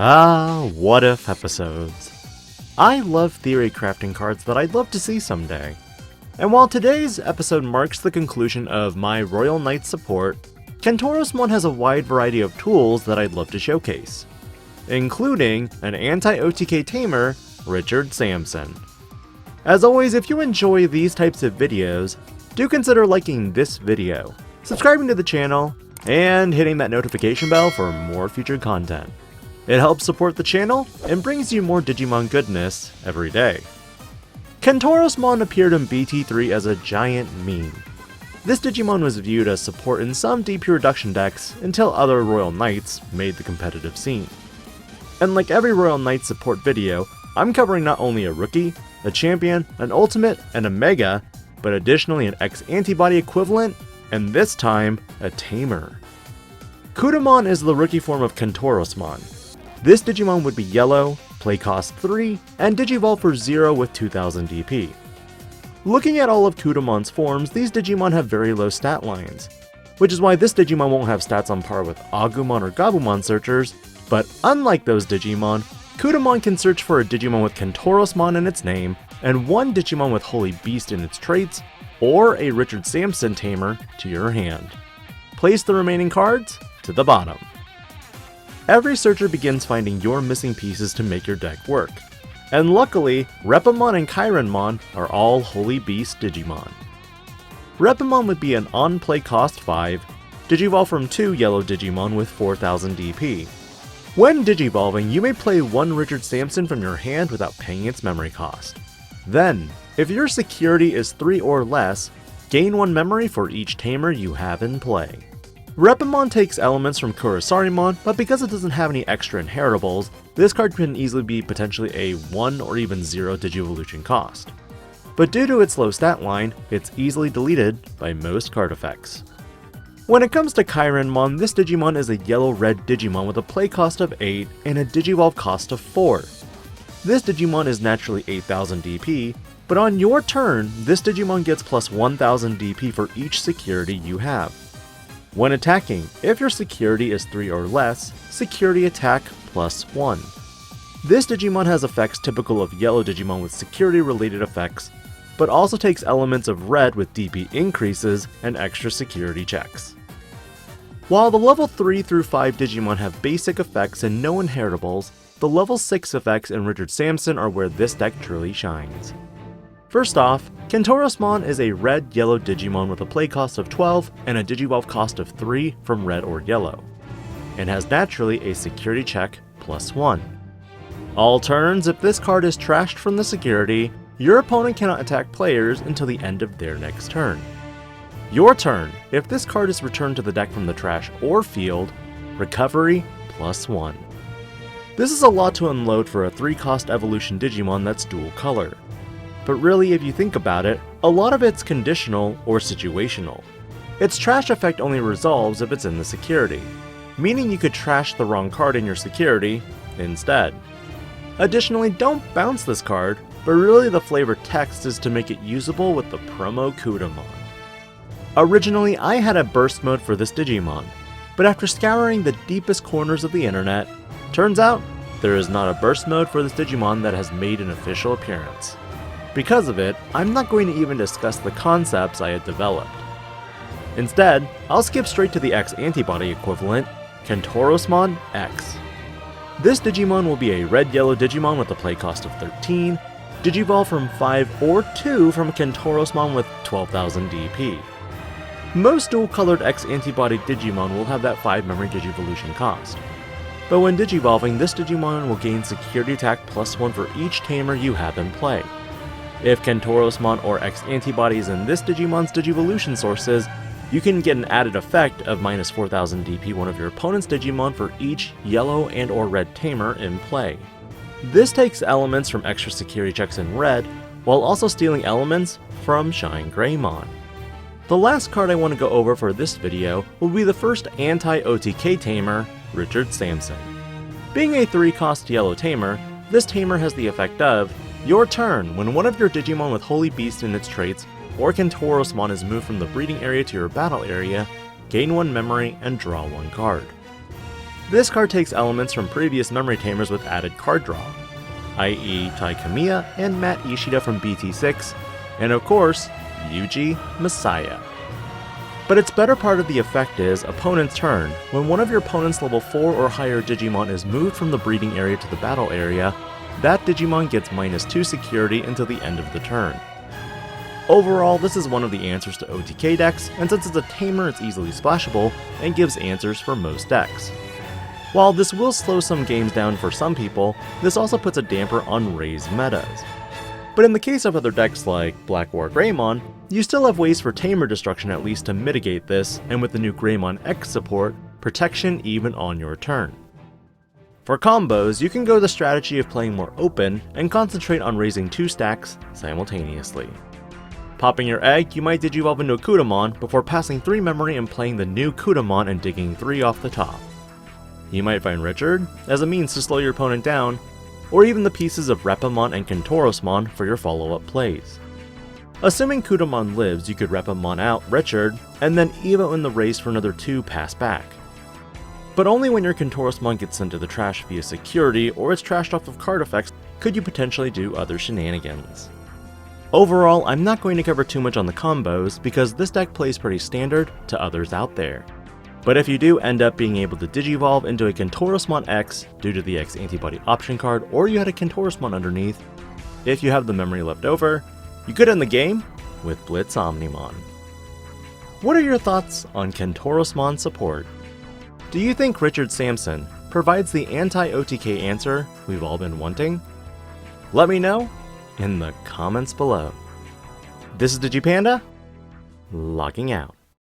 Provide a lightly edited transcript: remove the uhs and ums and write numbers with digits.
Ah, what if episodes. I love theory crafting cards that I'd love to see someday. And while today's episode marks the conclusion of my Royal Knight support, Kentaurosmon has a wide variety of tools that I'd love to showcase, including an anti-OTK tamer, Richard Sampson. As always, if you enjoy these types of videos, do consider liking this video, subscribing to the channel, and hitting that notification bell for more future content. It helps support the channel and brings you more Digimon goodness every day. Kentaurosmon appeared in BT3 as a giant meme. This Digimon was viewed as support in some DP reduction decks until other Royal Knights made the competitive scene. And like every Royal Knight support video, I'm covering not only a rookie, a champion, an ultimate, and a mega, but additionally an X-Antibody equivalent, and this time, a tamer. Kudamon is the rookie form of Kentaurosmon. This Digimon would be yellow, play cost 3, and Digivolve for 0 with 2000 DP. Looking at all of Kudamon's forms, these Digimon have very low stat lines, which is why this Digimon won't have stats on par with Agumon or Gabumon searchers, but unlike those Digimon, Kudamon can search for a Digimon with Kentaurosmon in its name, and one Digimon with Holy Beast in its traits, or a Richard Sampson tamer to your hand. Place the remaining cards to the bottom. Every searcher begins finding your missing pieces to make your deck work, and luckily, Repamon and Chironmon are all Holy Beast Digimon. Repamon would be an on-play cost 5, Digivolve from 2 yellow Digimon with 4000 DP. When Digivolving, you may play one Richard Sampson from your hand without paying its memory cost. Then, if your security is 3 or less, gain 1 memory for each tamer you have in play. Repamon takes elements from Kurasarimon, but because it doesn't have any extra inheritables, this card can easily be potentially a 1 or even 0 Digivolution cost. But due to its low stat line, it's easily deleted by most card effects. When it comes to Chironmon, this Digimon is a yellow-red Digimon with a play cost of 8 and a Digivolve cost of 4. This Digimon is naturally 8000 DP, but on your turn, this Digimon gets plus 1000 DP for each security you have. When attacking, if your security is 3 or less, security attack plus 1. This Digimon has effects typical of yellow Digimon with security related effects, but also takes elements of red with DP increases and extra security checks. While the level 3 through 5 Digimon have basic effects and no inheritables, the level 6 effects in Richard Sampson are where this deck truly shines. First off, Kentaurosmon is a red-yellow Digimon with a play cost of 12 and a Digivolve cost of 3 from red or yellow, and has naturally a security check plus 1. All turns, if this card is trashed from the security, your opponent cannot attack players until the end of their next turn. Your turn, if this card is returned to the deck from the trash or field, recovery plus 1. This is a lot to unload for a 3-cost evolution Digimon that's dual color. But really, if you think about it, a lot of it's conditional or situational. Its trash effect only resolves if it's in the security, meaning you could trash the wrong card in your security instead. Additionally, don't bounce this card, but really the flavor text is to make it usable with the promo Kudamon. Originally, I had a burst mode for this Digimon, but after scouring the deepest corners of the internet, turns out there is not a burst mode for this Digimon that has made an official appearance. Because of it, I'm not going to even discuss the concepts I had developed. Instead, I'll skip straight to the X-Antibody equivalent, Kentaurosmon X. This Digimon will be a red-yellow Digimon with a play cost of 13, Digivolve from 5 or 2 from Kentaurosmon with 12,000 DP. Most dual-colored X-Antibody Digimon will have that 5 memory Digivolution cost. But when Digivolving, this Digimon will gain security attack plus 1 for each tamer you have in play. If Kentaurosmon or X-Antibody is in this Digimon's Digivolution sources, you can get an added effect of minus 4000 DP one of your opponent's Digimon for each yellow and or red tamer in play. This takes elements from extra security checks in red, while also stealing elements from Shine Greymon. The last card I want to go over for this video will be the first anti-OTK tamer, Richard Sampson. Being a 3-cost yellow tamer, this tamer has the effect of your turn, when one of your Digimon with Holy Beast in its traits, or Kentaurosmon is moved from the breeding area to your battle area, gain 1 memory and draw 1 card. This card takes elements from previous memory tamers with added card draw, i.e. Tai Kamiya and Matt Ishida from BT6, and of course, Yuji Messiah. But its better part of the effect is opponent's turn. When one of your opponent's level 4 or higher Digimon is moved from the breeding area to the battle area, that Digimon gets -2 security until the end of the turn. Overall, this is one of the answers to OTK decks, and since it's a tamer, it's easily splashable and gives answers for most decks. While this will slow some games down for some people, this also puts a damper on raised metas. But in the case of other decks like Black War Greymon, you still have ways for tamer destruction at least to mitigate this, and with the new Greymon X support, protection even on your turn. For combos, you can go the strategy of playing more open and concentrate on raising 2 stacks simultaneously. Popping your egg, you might digivolve into a Kudamon before passing 3 memory and playing the new Kudamon and digging 3 off the top. You might find Richard as a means to slow your opponent down, or even the pieces of Repamon and Kentaurosmon for your follow-up plays. Assuming Kudamon lives, you could Repamon out Richard, and then Evo in the race for another 2 pass back. But only when your Kentaurosmon gets sent to the trash via security or is trashed off of card effects could you potentially do other shenanigans. Overall, I'm not going to cover too much on the combos because this deck plays pretty standard to others out there. But if you do end up being able to digivolve into a Kentaurosmon X due to the X-Antibody option card, or you had a Kentaurosmon underneath, if you have the memory left over, you could end the game with Blitz Omnimon. What are your thoughts on Kentaurosmon support? Do you think Richard Sampson provides the anti-OTK answer we've all been wanting? Let me know in the comments below. This is DIGI-PANDA, logging out.